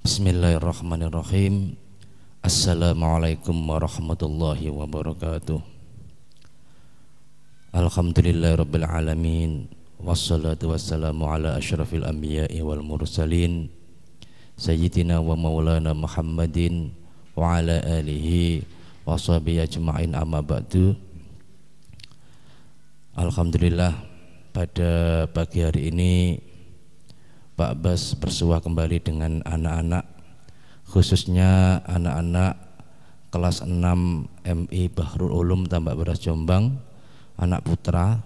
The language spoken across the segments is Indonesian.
Bismillahirrahmanirrahim. Assalamualaikum warahmatullahi wabarakatuh. Alhamdulillahirabbil alamin. Wassalatu wassalamu ala asyrafil anbiya'i wal mursalin sayyidina wa maulana Muhammadin wa ala alihi wa sahbihi ajma'in, amma ba'du. Alhamdulillah, pada pagi hari ini Pak Bas bersuah kembali dengan anak-anak, khususnya anak-anak kelas 6 MI Bahrul Ulum Tambak Beras Jombang, anak putra,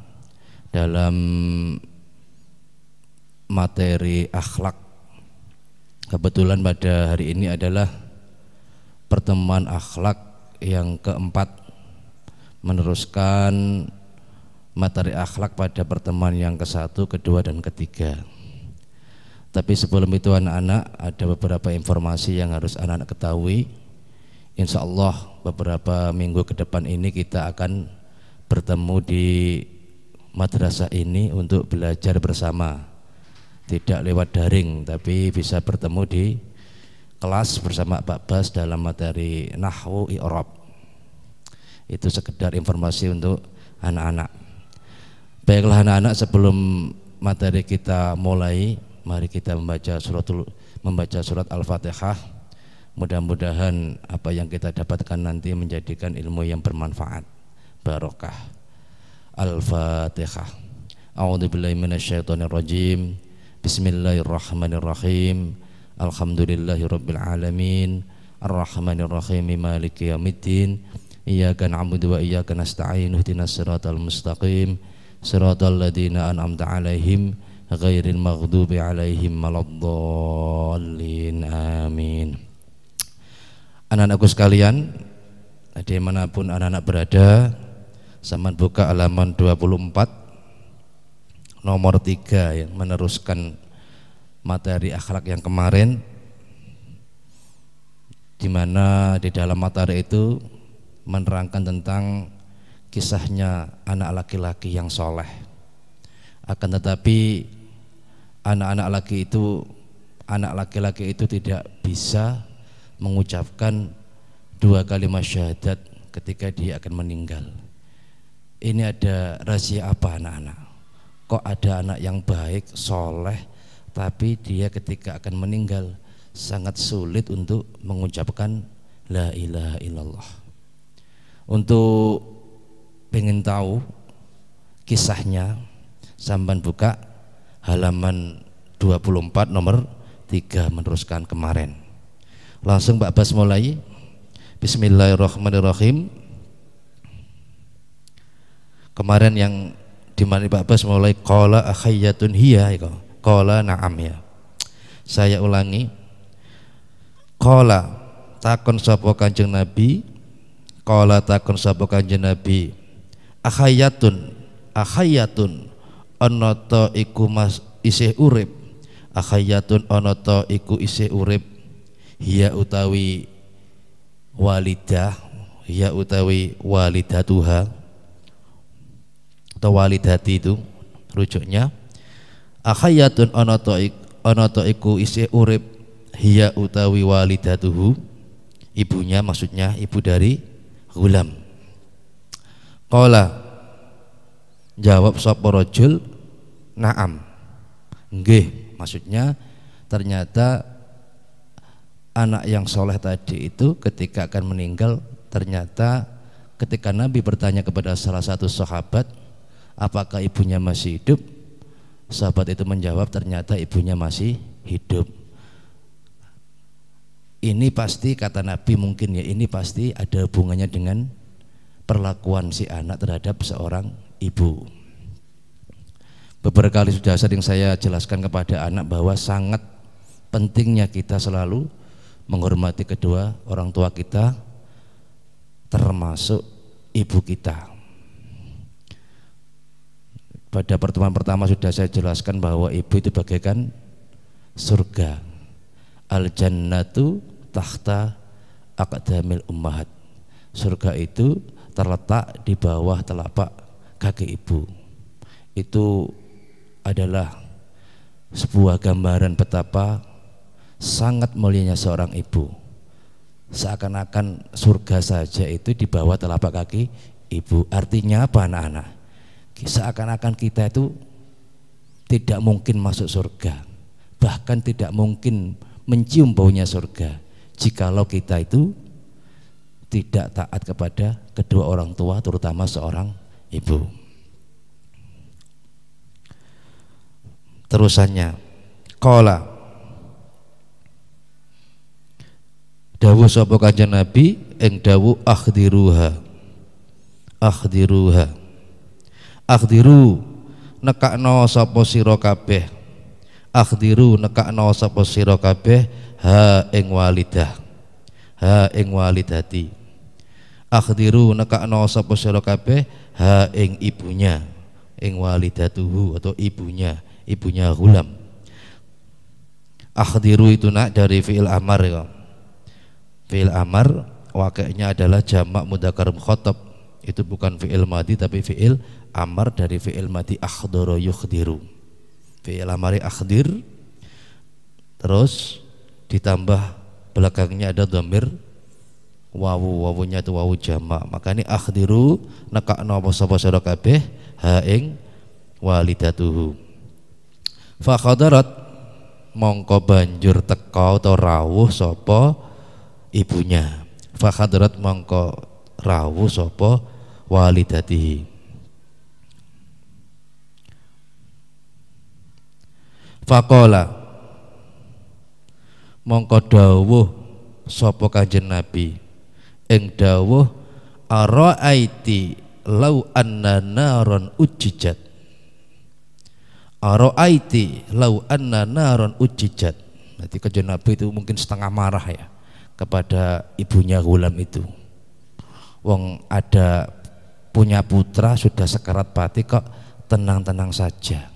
dalam materi akhlak. Kebetulan pada hari ini adalah pertemuan akhlak yang keempat, meneruskan materi akhlak pada pertemuan yang ke-1, kedua, dan ketiga. Tapi sebelum itu anak-anak, ada beberapa informasi yang harus anak-anak ketahui. Insya Allah beberapa minggu ke depan ini kita akan bertemu di madrasah ini untuk belajar bersama, tidak lewat daring, tapi bisa bertemu di kelas bersama Pak Bas dalam materi Nahwu I'rab. Itu sekedar informasi untuk anak-anak. Baiklah anak-anak, sebelum materi kita mulai, mari kita membaca surat Al-Fatihah. Mudah-mudahan apa yang kita dapatkan nanti menjadikan ilmu yang bermanfaat, barokah. Al-Fatihah. A'udzubillahi minasyaitonirrajim. Bismillahirrahmanirrahim. Alhamdulillahirabbil alamin. Arrahmanirrahim. Maliki yaumiddin. Iyyaka na'budu wa iyyaka nasta'in. Ihdinas siratal mustaqim. Siratal ladzina an'amta 'alaihim ghairil maghdubi 'alaihim waladdallin. Amin. Anak-anakku sekalian, dimanapun anak-anak berada, Saman buka halaman 24 nomor 3 yang meneruskan materi akhlak yang kemarin, di mana di dalam materi itu menerangkan tentang kisahnya anak laki-laki yang soleh. Akan tetapi anak laki-laki itu tidak bisa mengucapkan 2 kalimat syahadat ketika dia akan meninggal. Ini ada rahasia apa anak-anak? Kok ada anak yang baik, soleh, tapi dia ketika akan meninggal sangat sulit untuk mengucapkan la ilaha illallah. Untuk pengen tahu kisahnya, sampan buka halaman 24 nomor 3 meneruskan kemarin. Langsung Pak Bas mulai. Bismillahirrahmanirrahim. Kemarin yang dimana Pak Bas mulai qala akhayyatun hiya, qala na'am ya. Saya ulangi. Qala takon sapa Kanjeng Nabi, qala takon sapa Kanjeng Nabi, akhayyatun ana ta iku mas isih urip, akhayyatun ana ta iku isih urip, hiya utawi walidah, hiya utawi walidatuha atau walidati, itu rujuknya. Akhayyatun ana ta iku isih urip, hiya utawi walidatuhu, ibunya, maksudnya ibu dari Ghulam. Qala jawab sapa rajul, na'am, nggih. Maksudnya ternyata anak yang soleh tadi itu ketika akan meninggal, ternyata ketika Nabi bertanya kepada salah satu sahabat, apakah ibunya masih hidup? Sahabat itu menjawab, ternyata ibunya masih hidup. Ini pasti, kata Nabi, mungkin ya, ini pasti ada hubungannya dengan perlakuan si anak terhadap seorang ibu. Beberapa kali sudah sering saya jelaskan kepada anak bahwa sangat pentingnya kita selalu menghormati kedua orang tua kita, termasuk ibu kita. Pada pertemuan pertama sudah saya jelaskan bahwa ibu itu bagaikan surga. Al-jannatu tahta aqdamil ummahat. Surga itu terletak di bawah telapak kaki ibu. Itu adalah sebuah gambaran betapa sangat mulianya seorang ibu. Seakan-akan surga saja itu di bawah telapak kaki ibu. Artinya apa anak-anak? Seakan-akan kita itu tidak mungkin masuk surga, bahkan tidak mungkin mencium baunya surga jikalau kita itu tidak taat kepada kedua orang tua, terutama seorang ibu. Terusannya, qala dawuh sapa Kanjeng Nabi ing dawuh akhdiruha akhdiru nekakno sapa sira kabeh, akhdiru nekakno sapa sira kabeh ha ing walidah, ha ing walidati, akhdiru nekakno sapa sira kabeh ha ing ibunya, ing walidatuhu atau ibunya Ghulam. Akhdiru itu nak dari fi'il amar ya. Fi'il amar wakilnya adalah jamak mudzakkar mukhatab. Itu bukan fi'il madhi tapi fi'il amar dari fi'il madhi akhdara yukhdiru. Fi'il amari akhdir terus ditambah belakangnya ada dhamir wawu, wawunya itu wawu jamak. Maka ini akhdiru nekakno sapa sira kabeh ha ing walidatuhu. Fa khadarat mongko banjur teka atau rawuh sapa ibunya. Fa khadarat mongko rawuh sapa walidatihi. Faqala mongko dawuh sapa Kanjeng Nabi ing dawuh araaiti lau anna naron ujijat, araaiti lau anna naron ujijat. Nanti Kanjeng Nabi itu mungkin setengah marah ya kepada ibunya Ghulam itu. Wong ada punya putra sudah sekarat mati kok tenang-tenang saja.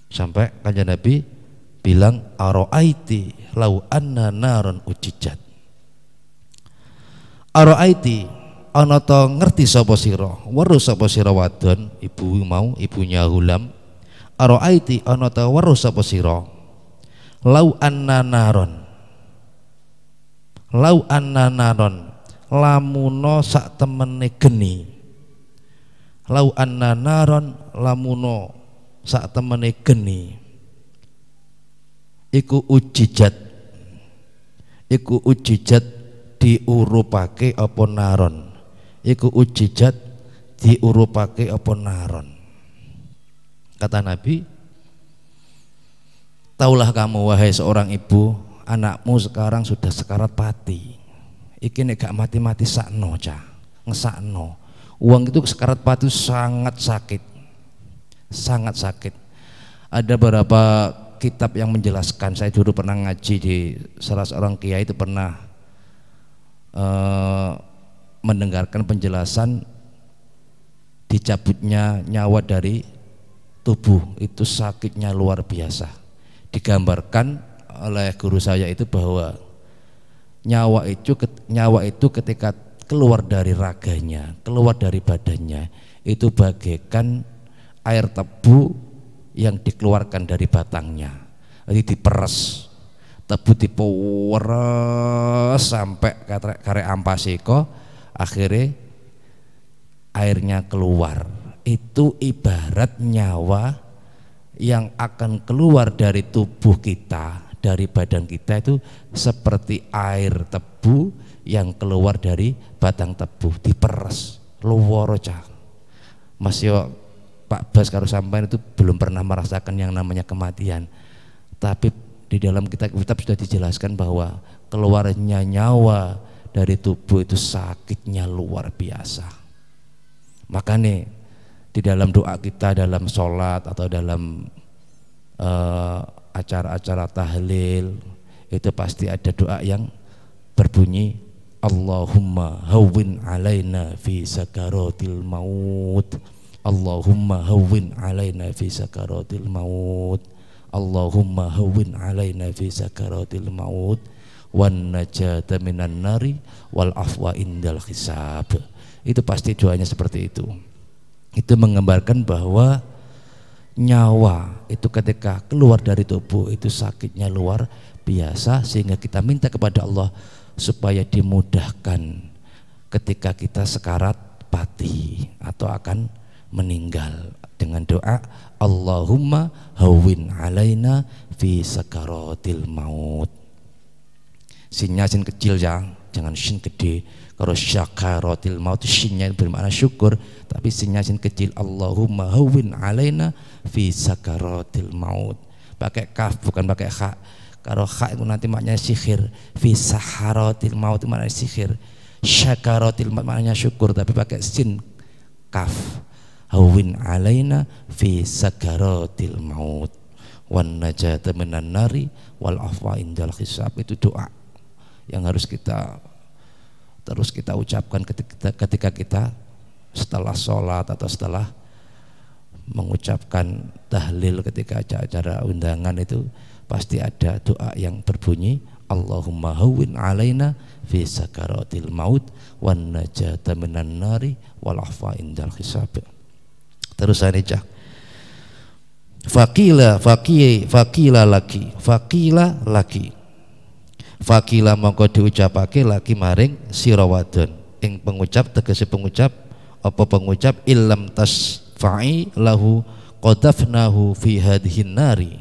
Sampai Kanjeng Nabi bilang araaiti lau anna naron ujijat. Araaiti ana ta ngerti sapa sira, weruh sapa sira wadon ibu mau ibunya Ghulam. Araaiti ana ta weruh sapa sira lau anna naron, lau anna naron lamuno sak temene geni, lau anna naron lamuno sak temene geni iku ujijat diurupake apa naron, iku ujijat diurupake apa naron. Kata Nabi, taulah kamu wahai seorang ibu, anakmu sekarang sudah sekarat mati. Iki nek gak mati-mati sakno cah, ngesakno. Uang itu sekarat mati sangat sakit. Sangat sakit. Ada beberapa kitab yang menjelaskan, saya dulu pernah ngaji di salah seorang kiai itu pernah mendengarkan penjelasan dicabutnya nyawa dari tubuh itu sakitnya luar biasa. Digambarkan oleh guru saya itu bahwa nyawa itu ketika keluar dari raganya, keluar dari badannya itu bagaikan air tebu yang dikeluarkan dari batangnya. Jadi diperes, tebu diperes sampai kare ampasiko, akhirnya airnya keluar. Itu ibarat nyawa yang akan keluar dari tubuh kita, dari badan kita itu seperti air tebu yang keluar dari batang tebu, diperes luworo cah. Mas yo Pak Bas karo sampean itu belum pernah merasakan yang namanya kematian, tapi di dalam kitab sudah dijelaskan bahwa keluarnya nyawa dari tubuh itu sakitnya luar biasa. Makanya di dalam doa kita dalam sholat atau dalam acara-acara tahlil itu pasti ada doa yang berbunyi Allahumma hawwin alaina fi sakaratil maut, Allahumma hawwin alaina fi sakaratil maut, Allahumma hawwin alaina fi sakaratil maut wan najata minan nari wal afwa indal hisab. Itu pasti doanya seperti itu. Itu menggambarkan bahwa nyawa itu ketika keluar dari tubuh itu sakitnya luar biasa, sehingga kita minta kepada Allah supaya dimudahkan ketika kita sekarat pati atau akan meninggal, dengan doa Allahumma hawwin alaina fi sakaratil maut. Sinnya sin kecil ya, jangan sin gede. Kalau syakaratil maut sinnya bermakna syukur, tapi sinnya sin kecil. Allahumma hawwin alaina fi sakaratil maut. Pakai kaf bukan pakai kha. Kalau kha itu nanti maknanya sihir. Fi saharatil maut itu maknanya sihir. Syakaratil maut maknanya syukur, tapi pakai sin kaf. Hawwin alaina fi sakaratil maut wan najata minan nari wal afwa indal hisab. Itu doa yang harus kita terus kita ucapkan ketika kita setelah sholat atau setelah mengucapkan tahlil, ketika acara undangan itu pasti ada doa yang berbunyi Allahumma hawwin alaina fi sakaratil maut wan najata minan nari wal afwa indal hisab. Terus aja fakila mongko diucapake laki maring sira wadon ing pengucap tegese pengucap apa pengucap illam tasfa'i lahu qadafnahu fi hadhihin nari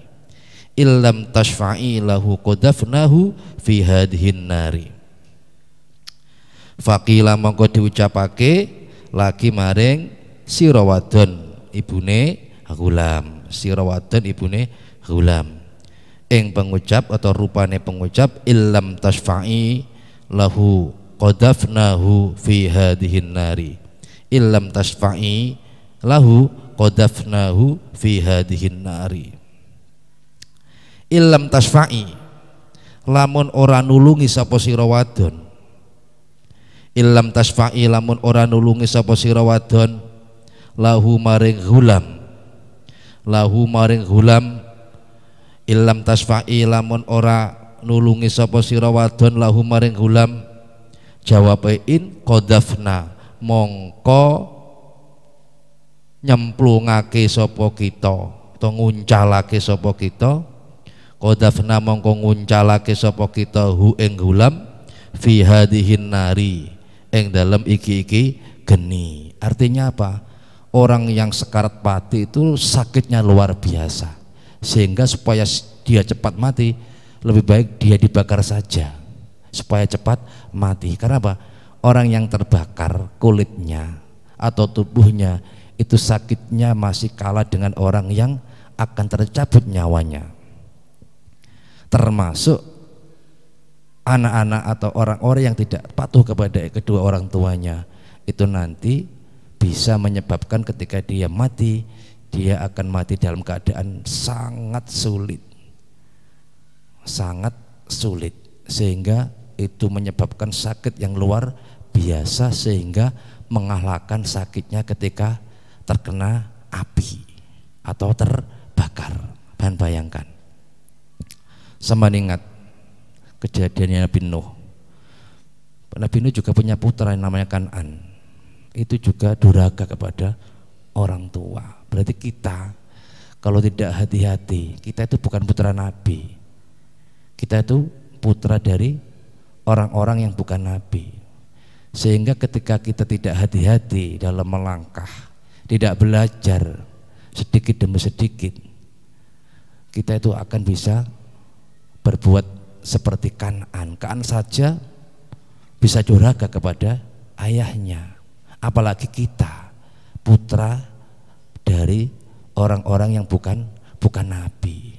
illam tasfa'i lahu qadafnahu fi hadhihin nari. Fakila mongko diucapake laki maring sira wadon ibune Ghulam, sira wadon ibune Ghulam ing pengucap atau rupane pengucap illam tasfa'i lahu qadafnahu fi hadhihin nari illam tasfa'i lahu qadafnahu fi hadhihin nari. Illam tasfa'i lamun ora nulungi sapa sira wadon, illam tasfa'i lamun ora nulungi sapa sira wadon lahu maring Ghulam illam tasfa'i lamun ora nulungi sapa sira wadon lahu maring Ghulam jawabe in qadafna mongko nyemplungake sapa kita atau nguncalake sapa kita qadafna mongko nguncalake sapa kita hu ing Ghulam fi hadhihin nari ing dalem iki geni. Artinya apa? Orang yang sekarat mati itu sakitnya luar biasa, sehingga supaya dia cepat mati lebih baik dia dibakar saja supaya cepat mati. Karena apa? Orang yang terbakar kulitnya atau tubuhnya itu sakitnya masih kalah dengan orang yang akan tercabut nyawanya, termasuk anak-anak atau orang-orang yang tidak patuh kepada kedua orang tuanya. Itu nanti bisa menyebabkan ketika dia mati, dia akan mati dalam keadaan sangat sulit, sehingga itu menyebabkan sakit yang luar biasa, sehingga mengalahkan sakitnya ketika terkena api atau terbakar. Bayangkan, sama ingat kejadiannya Nabi Nuh. Nabi Nuh juga punya putra yang namanya Kan'an. Itu juga durhaka kepada orang tua. Berarti kita kalau tidak hati-hati, kita itu bukan putra Nabi, kita itu putra dari orang-orang yang bukan Nabi. Sehingga ketika kita tidak hati-hati dalam melangkah, tidak belajar sedikit demi sedikit, kita itu akan bisa berbuat seperti Kan'an. Kan'an saja bisa durhaka kepada ayahnya, apalagi kita putra dari orang-orang yang bukan Nabi.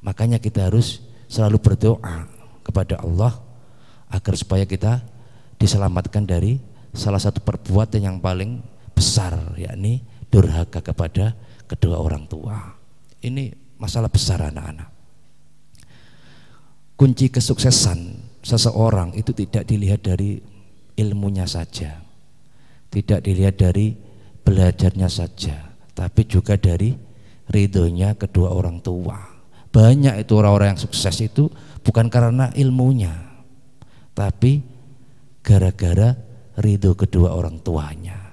Makanya kita harus selalu berdoa kepada Allah agar supaya kita diselamatkan dari salah satu perbuatan yang paling besar, yakni durhaka kepada kedua orang tua. Ini masalah besar anak-anak. Kunci kesuksesan seseorang itu tidak dilihat dari ilmunya saja, tidak dilihat dari belajarnya saja, tapi juga dari ridhonya kedua orang tua. Banyak itu orang-orang yang sukses itu bukan karena ilmunya, tapi gara-gara ridho kedua orang tuanya.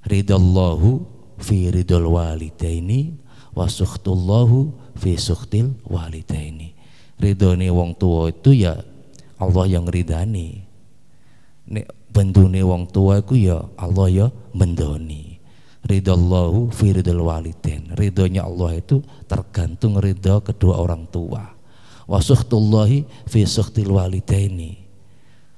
Ridallahu fi ridul walidaini wa sukhtullahu fi sukhtil walidaini. Ridhone wong tua itu ya Allah yang ridani, nek bendune wong tua iku ya Allah ya mendoni. Ridallahu fi ridul walidain, ridhonya Allah itu tergantung ridho kedua orang tua. Wa sukhtullahi fi sukhtil walidaini,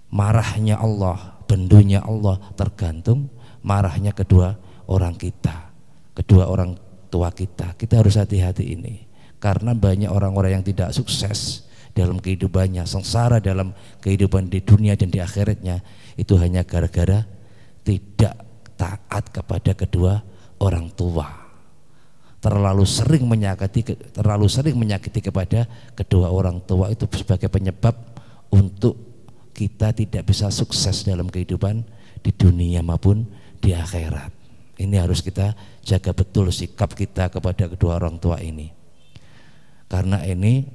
marahnya Allah, bendunya Allah tergantung marahnya kedua orang kita, kedua orang tua kita. Kita harus hati-hati ini, karena banyak orang-orang yang tidak sukses dalam kehidupannya, sengsara dalam kehidupan di dunia dan di akhiratnya, itu hanya gara-gara tidak taat kepada kedua orang tua, terlalu sering menyakiti kepada kedua orang tua. Itu sebagai penyebab untuk kita tidak bisa sukses dalam kehidupan di dunia maupun di akhirat. Ini harus kita jaga betul sikap kita kepada kedua orang tua ini, karena ini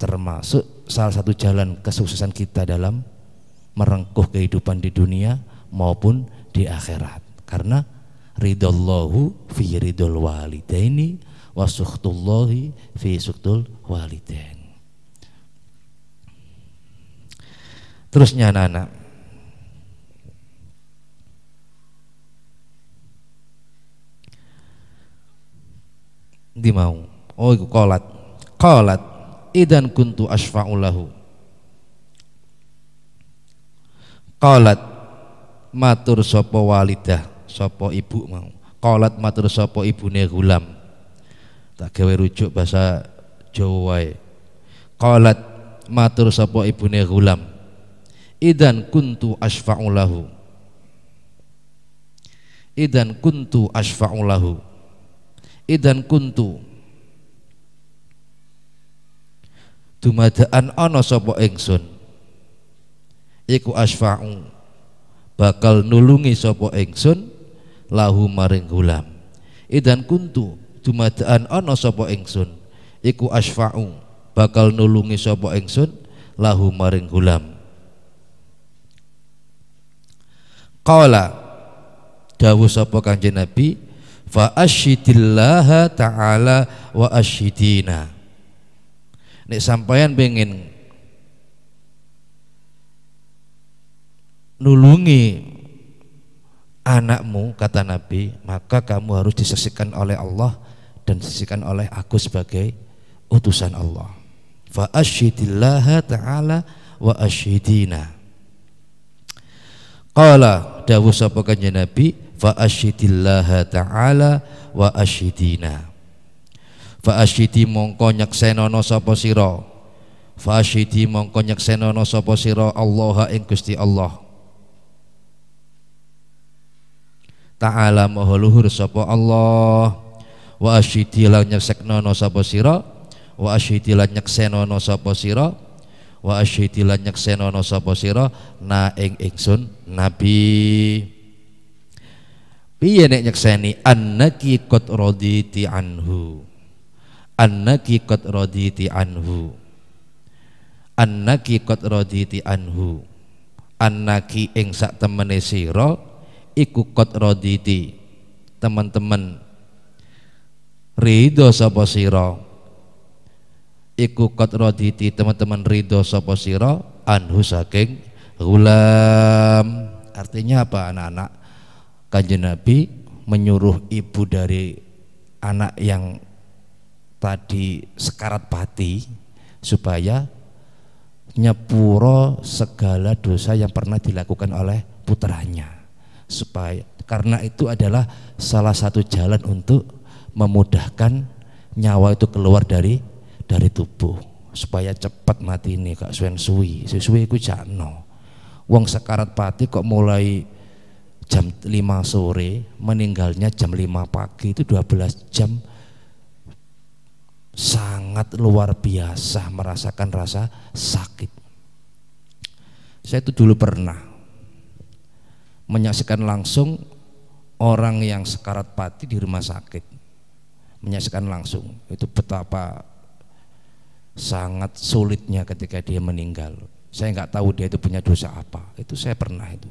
termasuk salah satu jalan kesuksesan kita dalam merengkuh kehidupan di dunia maupun di akhirat. Karena ridallahu fi ridul walidaini wa sukhtullahi fi sukhtul walidain. Terusnya anak-anak, di mau iku qalat idan kuntu asfa'u lahu. Qalat matur sapa walidah, sapa ibu mau. Qalat matur sapa ibune gulam. Tak gawe rujuk bahasa Jawa wae. Qalat matur sapa ibune gulam. Idan kuntu asfa'u lahu. Idan kuntu asfa'u lahu. Idan kuntu dumadaan ana sapa ingsun iku asfa'u bakal nulungi sapa ingsun lahu maring gulam. Idan kuntu dumadaan ana sapa ingsun iku asfa'u bakal nulungi sapa ingsun lahu maring gulam. Qala dawuh sapa Kanjeng Nabi, fa asyidillaha ta'ala wa asyidina. Nek sampeyan pengen nulungi anakmu, kata Nabi, maka kamu harus disaksikan oleh Allah dan disaksikan oleh aku sebagai utusan Allah. Fa asyidillaha ta'ala wa asyidina. Qala dawuh sapa Kanjeng Nabi, fa asyidillaha ta'ala wa asyidina. Fa asyidi mongko nyeksenono sapa sira, fa asyidi mongko nyeksenono sapa sira Allah ing Gusti Allah ta'ala maha luhur sapa Allah. Wa asyidi lan nyekseknono sapa sira, wa asyidi lan nyeksenono sapa sira, wa asyidi lan nyeksenono sapa sira na ing ingsun Nabi. Piye nek nyekseni? Annaki qad raditi anhu, annaki qad raditi anhu, annaki qad raditi anhu, annaki ing sak temene sira iku qad raditi, teman-teman ridho sapa sira, iku qad raditi teman-teman ridho sapa sira anhu saking gulam. Artinya apa anak-anak? Kanjeng Nabi menyuruh ibu dari anak yang tadi sekarat pati supaya nyepuro segala dosa yang pernah dilakukan oleh putranya, supaya karena itu adalah salah satu jalan untuk memudahkan nyawa itu keluar dari tubuh supaya cepat mati ini. Kak suwi iku jakno wong sekarat pati kok mulai jam 5 sore meninggalnya jam 5 pagi, itu 12 jam, sangat luar biasa merasakan rasa sakit. Saya itu dulu pernah menyaksikan langsung orang yang sekarat pati di rumah sakit, menyaksikan langsung itu betapa sangat sulitnya ketika dia meninggal. Saya nggak tahu dia itu punya dosa apa, itu saya pernah itu.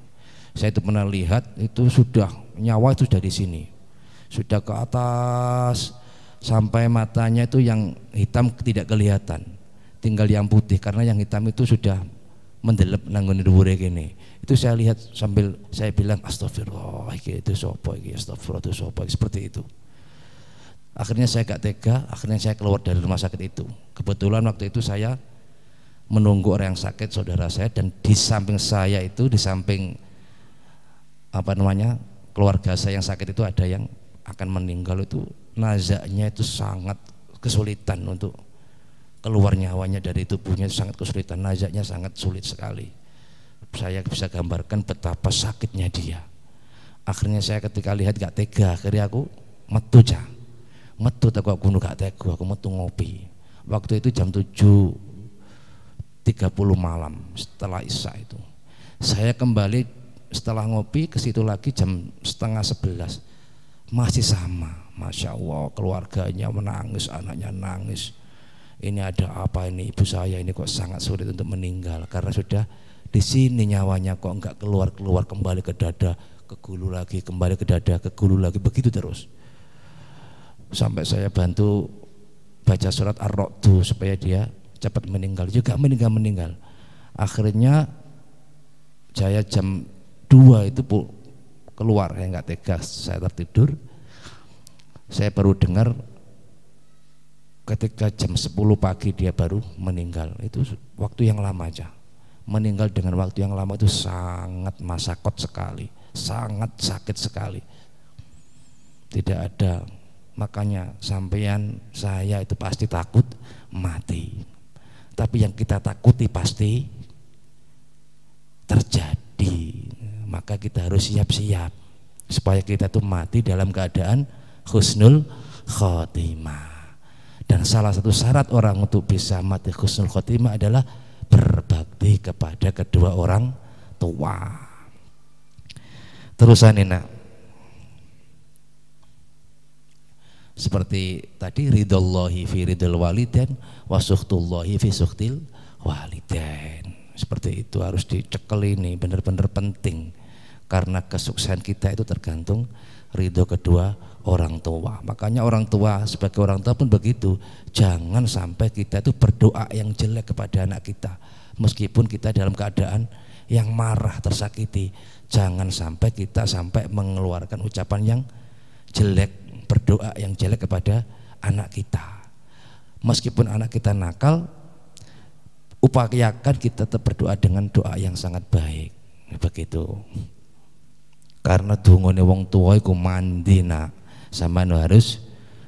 Saya itu pernah lihat itu sudah nyawa itu sudah di sini, sudah ke atas sampai matanya itu yang hitam tidak kelihatan, tinggal yang putih karena yang hitam itu sudah mendelep nanggone dhuwure kene. Itu saya lihat sambil saya bilang astagfirullah itu sopo iki, astagfirullah itu sopo, seperti itu. Akhirnya saya gak tega, akhirnya saya keluar dari rumah sakit itu. Kebetulan waktu itu saya menunggu orang yang sakit, saudara saya, dan di samping saya itu, di samping keluarga saya yang sakit itu ada yang akan meninggal. Itu nazaknya itu sangat kesulitan untuk keluar nyawanya dari tubuhnya, itu sangat kesulitan, nazaknya sangat sulit sekali. Saya bisa gambarkan betapa sakitnya dia. Akhirnya saya ketika lihat gak tega, akhirnya aku metu aku gak tega, aku metu ngopi. Waktu itu jam 7.30 malam setelah Isya itu. Saya kembali setelah ngopi ke situ lagi jam 10:30. Masih sama, Masya Allah, keluarganya menangis, anaknya nangis. Ini ada apa ini, ibu saya ini kok sangat sulit untuk meninggal karena sudah di sini nyawanya kok enggak keluar, kembali ke dada, ke gulu lagi, kembali ke dada, ke gulu lagi, begitu terus. Sampai saya bantu baca surat Ar-Ra'd supaya dia cepat meninggal, juga meninggal. Akhirnya saya jam 2 itu keluar, saya enggak tega, saya tertidur. Saya baru dengar ketika jam 10 pagi dia baru meninggal. Itu waktu yang lama aja. Meninggal dengan waktu yang lama itu sangat masakot sekali, sangat sakit sekali. Tidak ada, makanya sampean saya itu pasti takut mati. Tapi yang kita takuti pasti terjadi. Maka kita harus siap-siap supaya kita tuh mati dalam keadaan husnul khotimah. Dan salah satu syarat orang untuk bisa mati husnul khotimah adalah berbakti kepada kedua orang tua. Terusan ini nak, seperti tadi, ridallahi fi ridal walidain wa sukhtullahi fi sukhtil walidain. Seperti itu harus dicekel, ini benar-benar penting karena kesuksesan kita itu tergantung ridho kedua orang tua. Makanya orang tua, sebagai orang tua pun begitu, jangan sampai kita itu berdoa yang jelek kepada anak kita meskipun kita dalam keadaan yang marah, tersakiti. Jangan sampai kita mengeluarkan ucapan yang jelek, berdoa yang jelek kepada anak kita. Meskipun anak kita nakal, upayakan kita tetap berdoa dengan doa yang sangat baik, begitu. Karena dungane wong tua iku mandi nak, sampean harus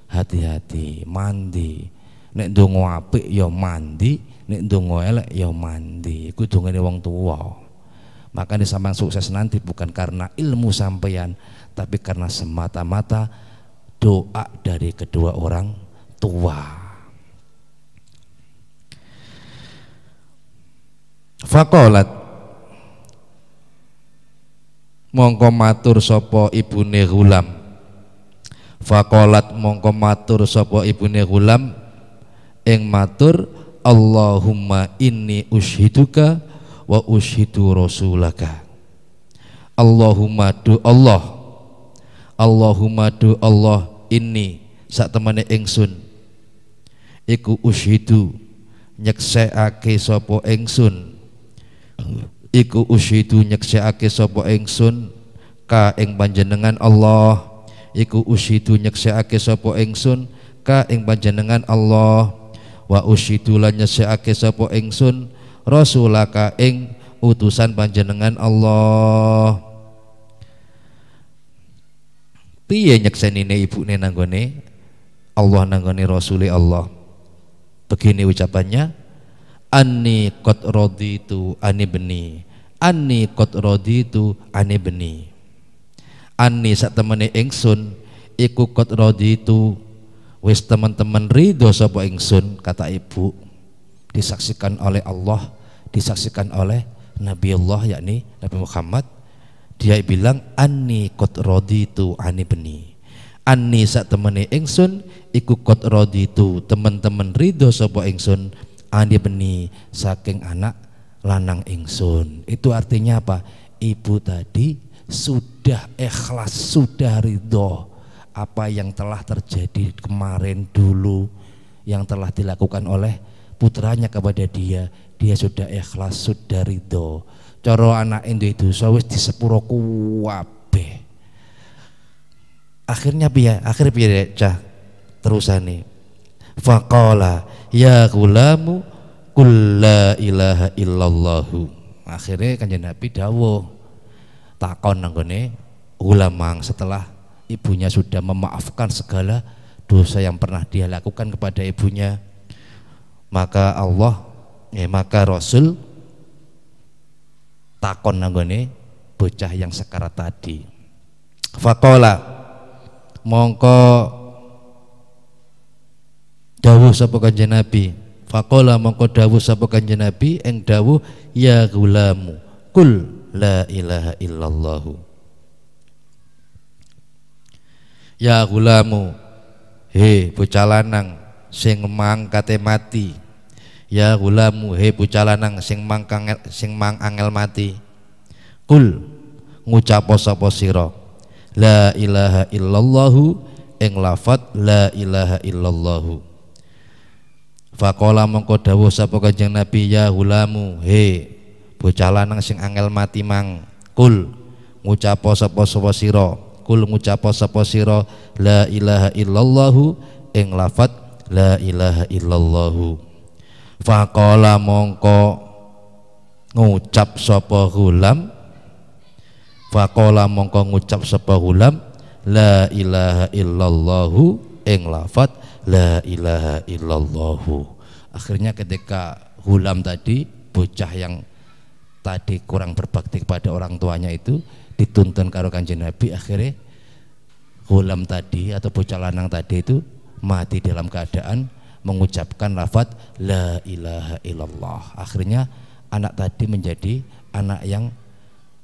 hati-hati mandi. Nek dongo apik ya mandi, nek dongo elek ya mandi. Iku dungane wong tua. Makanya sampean sukses nanti bukan karena ilmu sampean, tapi karena semata-mata doa dari kedua orang tua. Faqalat, mongko matur sapa ibune Ghulam. Faqalat, mongko matur sapa ibune Ghulam ing matur, Allahumma inni ushiduka wa ushidu rasulaka. Allahumma du Allah, Allahumma du Allah, inni sak temene ingsun iku ushidu nyeksekake sapa ingsun, iku ushidu nyeksekake sapa ingsun ka ing panjenengan Allah, iku ushidu nyeksekake sapa ingsun ka ing panjenengan Allah, wa ushidu lan nyeksekake sapa ingsun rasulaka ing utusan panjenengan Allah. Piye nyeksenine ibune nanggone Allah, nanggone rasuli Allah? Begini ucapannya, anni qad raditu ani beni, anni qad raditu ani beni. Anni sak temene ingsun iku qad raditu, wis teman-teman ridho sapa ingsun, kata ibu, disaksikan oleh Allah, disaksikan oleh Nabi Allah, yakni Nabi Muhammad. Dia bilang anni qad raditu ani beni, anni sak temene ingsun iku qad raditu, teman-teman ridho sapa ingsun ani beni, saking anak lanang ingsun. Itu artinya apa? Ibu tadi sudah ikhlas, sudah ridho apa yang telah terjadi kemarin dulu, yang telah dilakukan oleh putranya kepada dia sudah ikhlas, sudah ridho. Coro anak itu wis di sepuro kuwabe. Akhirnya piye cah terusane. Faqala ya gulamu qul la ilaha illallahu. Akhirnya Kanjeng Nabi dawuh takon nanggone ulamang setelah ibunya sudah memaafkan segala dosa yang pernah dia lakukan kepada ibunya, maka maka Rasul takon nanggone bocah yang sekarat tadi. Faqala mongko dawuh sapa Kanjeng Nabi, faqala mongko dawuh sapa Kanjeng Nabi ing dawuh ya gulamu kul la ilaha illallahu. Ya gulamu, he bocah lanang sing mangkate mati. Ya gulamu, he bocah lanang sing mang angel mati. Kul ngucap sapa sira la ilaha illallahu ing lafat la ilaha illallahu. Faqala mongko dawuh sapa Kanjeng Nabi ya gulamu, he bocah lanang sing angel mati mang. Kul ngucap sapa sira, kul ngucap sapa sira la ilaha illallahu ing lafat la ilaha illallahu. Faqala mongko ngucap sapa gulam, faqala mongko ngucap sapa gulam la ilaha illallahu ing lafat la ilaha illallahu. Akhirnya ketika gulam tadi, bocah yang tadi kurang berbakti kepada orang tuanya itu dituntun karo Kanjeng Nabi, akhirnya gulam tadi atau bocah lanang tadi itu mati dalam keadaan mengucapkan lafaz la ilaha illallah. Akhirnya anak tadi menjadi anak yang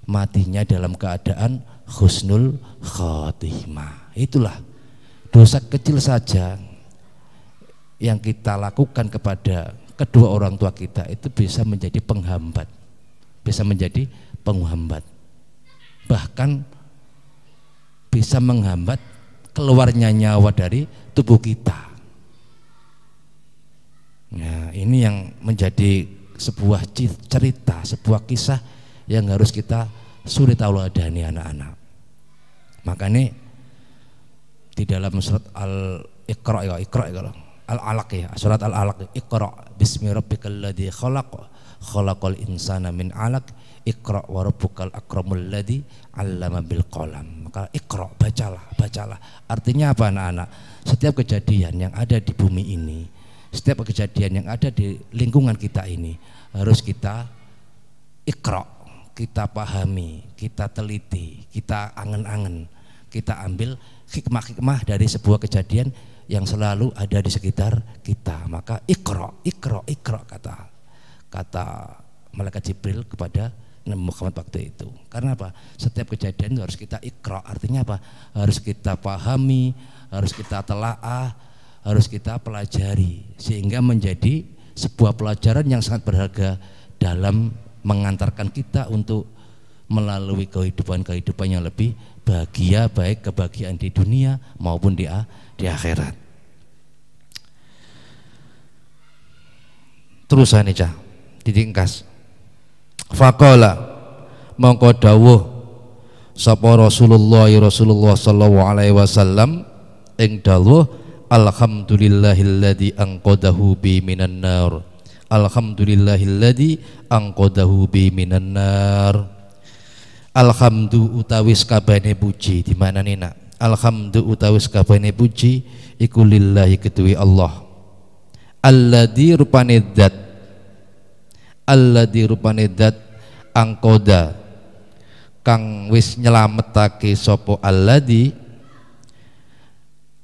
matinya dalam keadaan husnul khotimah. Itulah dosa kecil saja yang kita lakukan kepada kedua orang tua kita itu bisa menjadi penghambat, bahkan bisa menghambat keluarnya nyawa dari tubuh kita. Nah, ini yang menjadi sebuah cerita, sebuah kisah yang harus kita suri tauladani anak-anak. Makanya di dalam surat Al-Iqra ya, Al-Alaq ya, surat Al-Alaq, Iqra bismi rabbikal ladzi khalaq khalaqal insana min 'alaq Iqra wa rabbukal akramul ladzi 'allama bil qalam. Maka Iqra, bacalah. Artinya apa anak-anak? Setiap kejadian yang ada di bumi ini, setiap kejadian yang ada di lingkungan kita ini harus kita Iqra, kita pahami, kita teliti, kita angen-angen, kita ambil hikmah-hikmah dari sebuah kejadian yang selalu ada di sekitar kita. Maka Iqra kata malaikat Jibril kepada Nabi Muhammad waktu itu. Karena apa? Setiap kejadian itu harus kita Iqra. Artinya apa? Harus kita pahami, harus kita telaah, harus kita pelajari, sehingga menjadi sebuah pelajaran yang sangat berharga dalam mengantarkan kita untuk melalui kehidupan yang lebih bahagia, baik kebahagiaan di dunia maupun di akhirat. Terusan cah ditingkas. Faqala mongko dawuh sapa Rasulullah sallallahu alaihi wasallam ing dawuh alhamdulillahilladzi anqadahu bi minan nar. Alhamdulillahilladzi anqadahu bi minan nar. Alhamdu utawis kabane puji di mana nih nak? Alhamdu utawis kabane puji iku lillahi kedue Allah. Alladzi rupane zat angkoda kang wis nyelametake sapa alladzi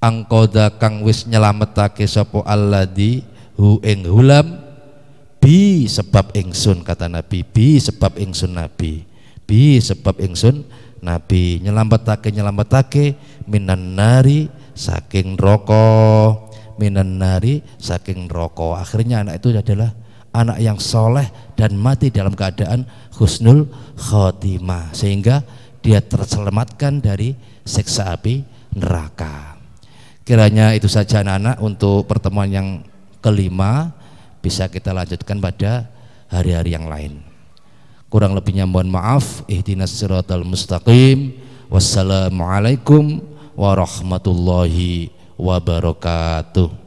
angkoda kang wis nyelametake sapa alladzi hu ing hulam bi sebab ingsun, kata Nabi, bi sebab ingsun Nabi nyelametake minan nari saking neraka. Akhirnya anak itu adalah anak yang soleh dan mati dalam keadaan husnul khotimah, sehingga dia terselamatkan dari siksa api neraka. Kiranya itu saja anak-anak untuk pertemuan yang kelima, bisa kita lanjutkan pada hari-hari yang lain. Kurang lebihnya mohon maaf. Ihdinas siratal mustaqim. Wassalamualaikum warahmatullahi wabarakatuh.